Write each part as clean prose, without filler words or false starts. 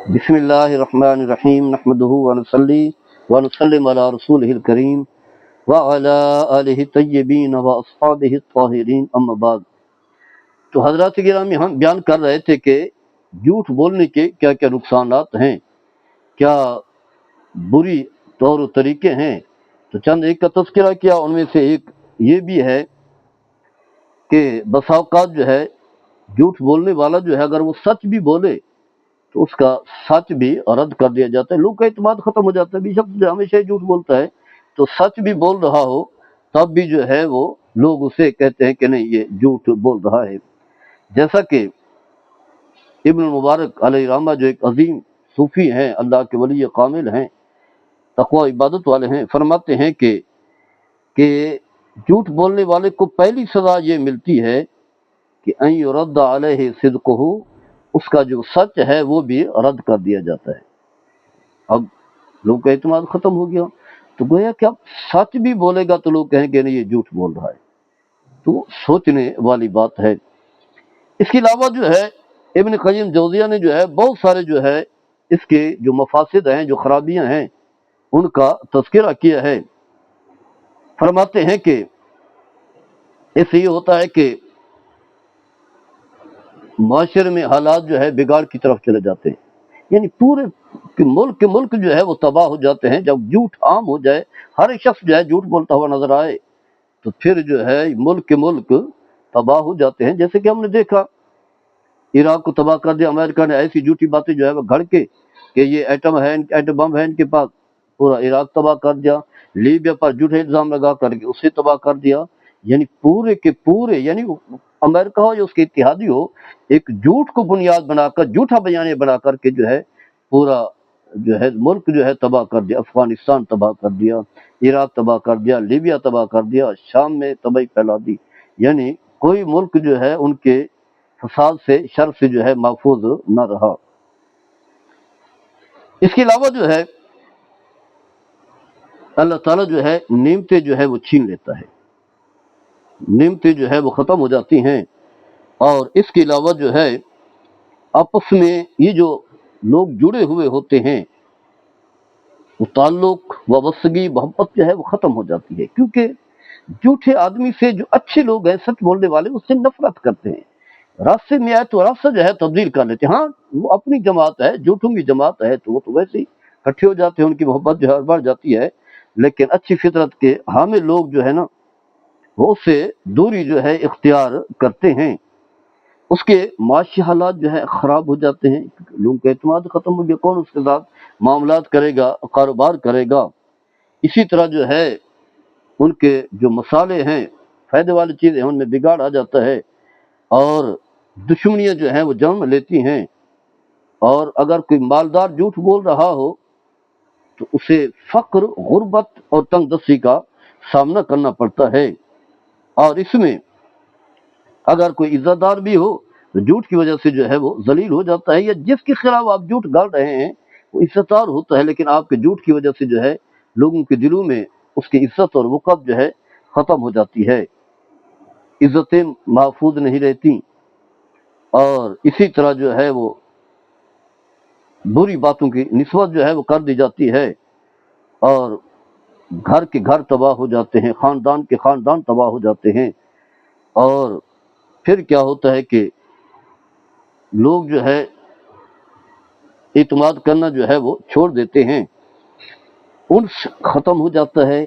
بسم اللہ الرحمن الرحیم نحمدہ ونصلی ونسلم علی رسولہ الکریم وعلی آلہ الطیبین واصحابہ الطاہرین اما بعد۔ تو حضرات گرامی، ہم بیان کر رہے تھے کہ جھوٹ بولنے کے کیا کیا نقصانات ہیں، کیا بری طور و طریقے ہیں۔ تو چند ایک کا تذکرہ کیا، ان میں سے ایک یہ بھی ہے کہ بسا اوقات جو ہے جھوٹ بولنے والا جو ہے اگر وہ سچ بھی بولے تو اس کا سچ بھی رد کر دیا جاتا ہے، لوگ کا اعتماد ختم ہو جاتا ہے۔ بھی شخص جو ہمیشہ ہی جھوٹ بولتا ہے تو سچ بھی بول رہا ہو تب بھی جو ہے وہ لوگ اسے کہتے ہیں کہ نہیں یہ جھوٹ بول رہا ہے۔ جیسا کہ ابن المبارک علیہ رحمہ جو ایک عظیم صوفی ہیں، اللہ کے ولی کامل ہیں، تقوی عبادت والے ہیں، فرماتے ہیں کہ جھوٹ بولنے والے کو پہلی سزا یہ ملتی ہے کہ ان یرد علیہ صدقہ، اس کا جو سچ ہے وہ بھی رد کر دیا جاتا ہے۔ اب لوگ کا اعتماد ختم ہو گیا تو گویا کہ اب سچ بھی بولے گا تو لوگ کہیں گے نہیں یہ جھوٹ بول رہا ہے۔ تو سوچنے والی بات ہے۔ اس کے علاوہ جو ہے ابن قیم جوزیہ نے جو ہے بہت سارے جو ہے اس کے جو مفاسد ہیں، جو خرابیاں ہیں، ان کا تذکرہ کیا ہے۔ فرماتے ہیں کہ اس سے یہ ہوتا ہے کہ معاشرے میں حالات جو ہے بگاڑ کی طرف چلے جاتے ہیں، یعنی پورے کے ملک جو ہے وہ تباہ ہو جاتے ہیں۔ جب جھوٹ عام ہو جائے، ہر ایک شخص جو ہے جھوٹ بولتا ہوا نظر آئے تو پھر جو ہے ملک کے ملک تباہ ہو جاتے ہیں۔ جیسے کہ ہم نے دیکھا عراق کو تباہ کر دیا امریکہ نے، ایسی جھوٹی باتیں جو ہے وہ گھڑ کے کہ یہ ایٹم بم ہے ان کے پاس، پورا عراق تباہ کر دیا۔ لیبیا پر جھوٹے الزام لگا کر کے اسے تباہ کر دیا۔ یعنی پورے کے پورے، یعنی امریکہ ہو یا اس کے اتحادی ہو، ایک جھوٹ کو بنیاد بنا کر، جھوٹا بیانیہ بنا کر کے جو ہے پورا جو ہے ملک جو ہے تباہ کر دیا۔ افغانستان تباہ کر دیا، عراق تباہ کر دیا، لیبیا تباہ کر دیا، شام میں تباہی پھیلا دی۔ یعنی کوئی ملک جو ہے ان کے فساد سے، شر سے جو ہے محفوظ نہ رہا۔ اس کے علاوہ جو ہے اللہ تعالیٰ جو ہے نعمتیں جو ہے وہ چھین لیتا ہے، نعمتیں جو ہے وہ ختم ہو جاتی ہیں۔ اور اس کے علاوہ جو ہے آپس میں یہ جو لوگ جڑے ہوئے ہوتے ہیں وہ تعلق وابستگی محبت جو ہے وہ ختم ہو جاتی ہے، کیونکہ جھوٹے آدمی سے جو اچھے لوگ ہیں، سچ بولنے والے، اس سے نفرت کرتے ہیں۔ راستے میں آئے تو راستہ جو ہے تبدیل کر لیتے ہیں۔ ہاں وہ اپنی جماعت ہے، جھوٹوں کی جماعت ہے تو وہ تو ویسے ہی اکٹھے ہو جاتے ہیں، ان کی محبت جو ہے بڑھ جاتی ہے، لیکن اچھی فطرت کے حامل لوگ جو ہے نا وہ اس سے دوری جو ہے اختیار کرتے ہیں۔ اس کے معاشی حالات جو ہے خراب ہو جاتے ہیں، لوگوں کا اعتماد ختم ہو گیا، کون اس کے ساتھ معاملات کرے گا، کاروبار کرے گا۔ اسی طرح جو ہے ان کے جو مسالے ہیں، فائدے والی چیزیں ہیں، ان میں بگاڑ آ جاتا ہے اور دشمنیاں جو ہیں وہ جنم لیتی ہیں۔ اور اگر کوئی مالدار جھوٹ بول رہا ہو تو اسے فقر، غربت اور تنگ دستی کا سامنا کرنا پڑتا ہے۔ اور اس میں اگر کوئی عزت دار بھی ہو تو جھوٹ کی وجہ سے جو ہے وہ ذلیل ہو جاتا ہے، یا جس کے خلاف آپ جھوٹ گال رہے ہیں وہ عزت دار ہوتا ہے لیکن آپ کے جھوٹ کی وجہ سے جو ہے لوگوں کے دلوں میں اس کی عزت اور وقت جو ہے ختم ہو جاتی ہے، عزتیں محفوظ نہیں رہتی، اور اسی طرح جو ہے وہ بری باتوں کی نسبت جو ہے وہ کر دی جاتی ہے، اور گھر کے گھر تباہ ہو جاتے ہیں، خاندان کے خاندان تباہ ہو جاتے ہیں۔ اور پھر کیا ہوتا ہے کہ لوگ جو ہے اعتماد کرنا جو ہے وہ چھوڑ دیتے ہیں، انس ختم ہو جاتا ہے،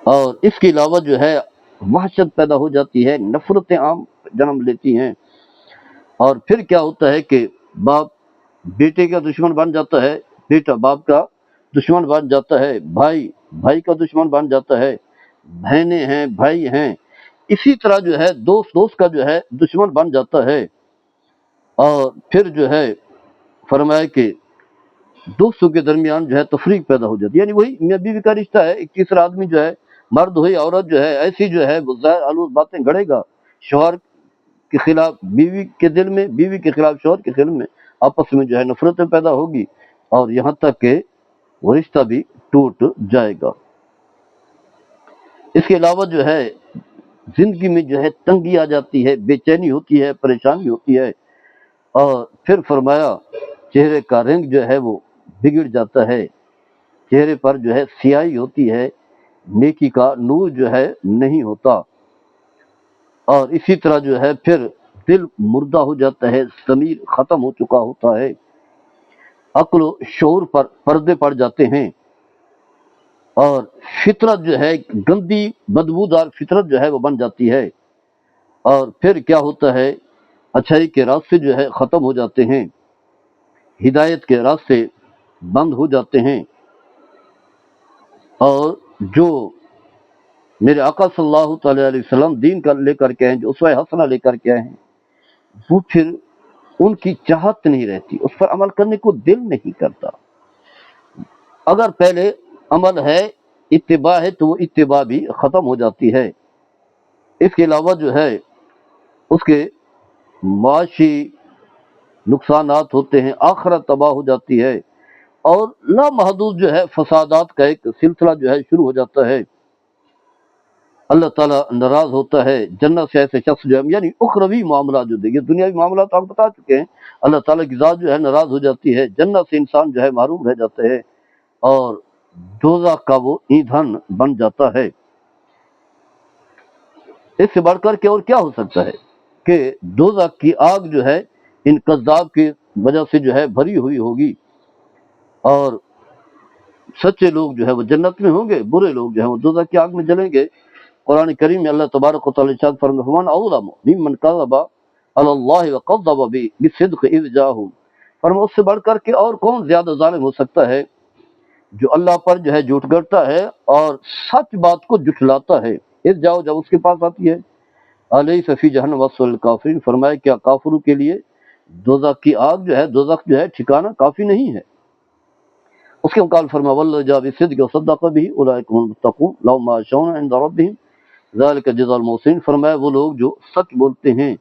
اور اس کے علاوہ جو ہے وحشت پیدا ہو جاتی ہے، نفرتیں عام جنم لیتی ہیں۔ اور پھر کیا ہوتا ہے کہ باپ بیٹے کا دشمن بن جاتا ہے، بیٹا باپ کا دشمن بن جاتا ہے، بھائی بھائی کا دشمن بن جاتا ہے، بہنیں ہیں، بھائی ہیں، اسی طرح جو ہے دوست دوست کا جو ہے دشمن بن جاتا ہے۔ اور پھر جو ہے فرمایا کہ دوستوں کے درمیان جو ہے تفریق پیدا ہو جاتی ہے، یعنی وہی میاں بیوی کا رشتہ ہے، ایک تیسرا آدمی جو ہے، مرد ہو یا عورت جو ہے، ایسی جو ہے وہ ظاہر آلود باتیں گڑے گا شوہر کے خلاف بیوی کے دل میں، بیوی کے خلاف شوہر کے دل میں، آپس میں جو ہے نفرتیں پیدا ہوگی، اور یہاں تک کہ وہ رشتہ بھی ٹوٹ جائے گا۔ اس کے علاوہ جو ہے زندگی میں جو ہے تنگی آ جاتی ہے، بے چینی ہوتی ہے، پریشانی ہوتی ہے۔ اور پھر فرمایا چہرے کا رنگ جو ہے وہ بگڑ جاتا ہے، چہرے پر جو ہے سیاہی ہوتی ہے، نیکی کا نور جو ہے نہیں ہوتا، اور اسی طرح جو ہے پھر دل مردہ ہو جاتا ہے، ضمیر ختم ہو چکا ہوتا ہے، عقل و شعور پر پردے پڑ جاتے ہیں، اور فطرت جو ہے گندی بدبودار فطرت جو ہے وہ بن جاتی ہے، اور پھر کیا ہوتا ہے، اچھائی کے راستے جو ہے ختم ہو جاتے ہیں، ہدایت کے راستے بند ہو جاتے ہیں، اور جو میرے آقا صلی اللہ تعالی علیہ وسلم دین کا لے کر کے ہیں، جو اسوہ حسنہ لے کر کے آئے ہیں، وہ پھر ان کی چاہت نہیں رہتی، اس پر عمل کرنے کو دل نہیں کرتا۔ اگر پہلے عمل ہے، اتباع ہے، تو وہ اتباع بھی ختم ہو جاتی ہے۔ اس کے علاوہ جو ہے اس کے معاشی نقصانات ہوتے ہیں، آخرت تباہ ہو جاتی ہے، اور لامحدود جو ہے فسادات کا ایک سلسلہ جو ہے شروع ہو جاتا ہے۔ اللہ تعالیٰ ناراض ہوتا ہے جنت سے ایسے شخص جو ہے، یعنی اخروی معاملات جو دیکھیے، دنیاوی معاملات آپ بتا چکے ہیں، اللہ تعالیٰ کی ذات جو ہے ناراض ہو جاتی ہے، جنت سے انسان جو ہے محروم رہ جاتا ہے، اور دوزخ کا وہ ایندھن بن جاتا ہے۔ اس سے بڑھ کر کے اور کیا ہو سکتا ہے کہ دوزخ کی آگ جو ہے ان کذاب کی وجہ سے جو ہے بھری ہوئی ہوگی، اور سچے لوگ جو ہے وہ جنت میں ہوں گے، برے لوگ جو ہیں وہ دوزخ کی آگ میں جلیں گے۔ قرآن کریم میں اللہ تبارک و تعالی ارشاد فرماتے ہیں وَمَنْ أَظْلَمُ مِمَّنْ كَذَبَ عَلَى اللَّهِ وَكَذَّبَ بِالصِّدْقِ إِذْ جَاءَهُ، فرمایا اس سے بڑھ کر کے اور کون زیادہ ظالم ہو سکتا ہے جو اللہ پر جو ہے جھوٹ گڑتا ہے اور سچ بات کو جھٹلاتا ہے، اذ جاؤ جب اس کے پاس آتی ہے۔ علیہ فی جہنم وصف الکافرین، فرمایا کیا کافروں کے لیے دوزخ کی آگ جو ہے، دوزخ جو ہے ٹھکانہ کافی نہیں ہے۔ اس کے مقابل فرمایا واللہ جاء بالصدق وصدق به اولئک هم المتقون لهم ما يشاءون عند ربهم ذلك جزاء المحسنین، فرمایا وہ لوگ جو سچ بولتے ہیں،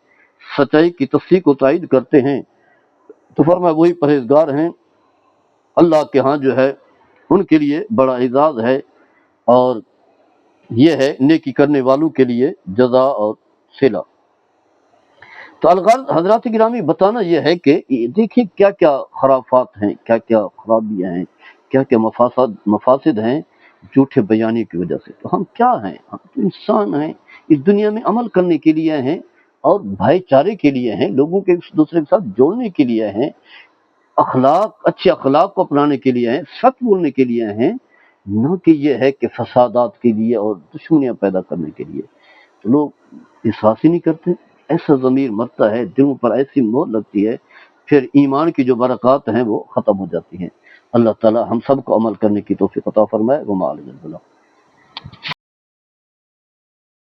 سچائی کی تصدیق و تائید کرتے ہیں، تو فرمایا وہی پرہیزگار ہیں، اللہ کے ہاں جو ہے ان کے لیے بڑا اعزاز ہے، اور یہ ہے نیکی کرنے والوں کے لیے جزا اور صلہ۔ تو الغرض حضرات گرامی بتانا یہ ہے کہ دیکھیں کیا کیا خرافات ہیں، کیا کیا خرابیاں ہیں، کیا کیا مفاسد ہیں جھوٹے بیانی کی وجہ سے۔ تو ہم کیا ہیں؟ ہم تو انسان ہیں، اس دنیا میں عمل کرنے کے لیے ہیں، اور بھائی چارے کے لیے ہیں، لوگوں کے ایک دوسرے کے ساتھ جوڑنے کے لیے ہیں، اچھے اخلاق کو اپنانے کے لیے ہیں، سچ بولنے کے لیے ہیں، نہ کہ یہ ہے کہ فسادات کے لیے اور دشمنیاں پیدا کرنے کے لیے۔ تو لوگ احساس ہی نہیں کرتے، ایسا ضمیر مرتا ہے، دلوں پر ایسی مہر لگتی ہے، پھر ایمان کی جو برکات ہیں وہ ختم ہو جاتی ہیں۔ اللہ تعالی ہم سب کو عمل کرنے کی توفیق عطا فرمائے۔ وما علینا الا البلاغ۔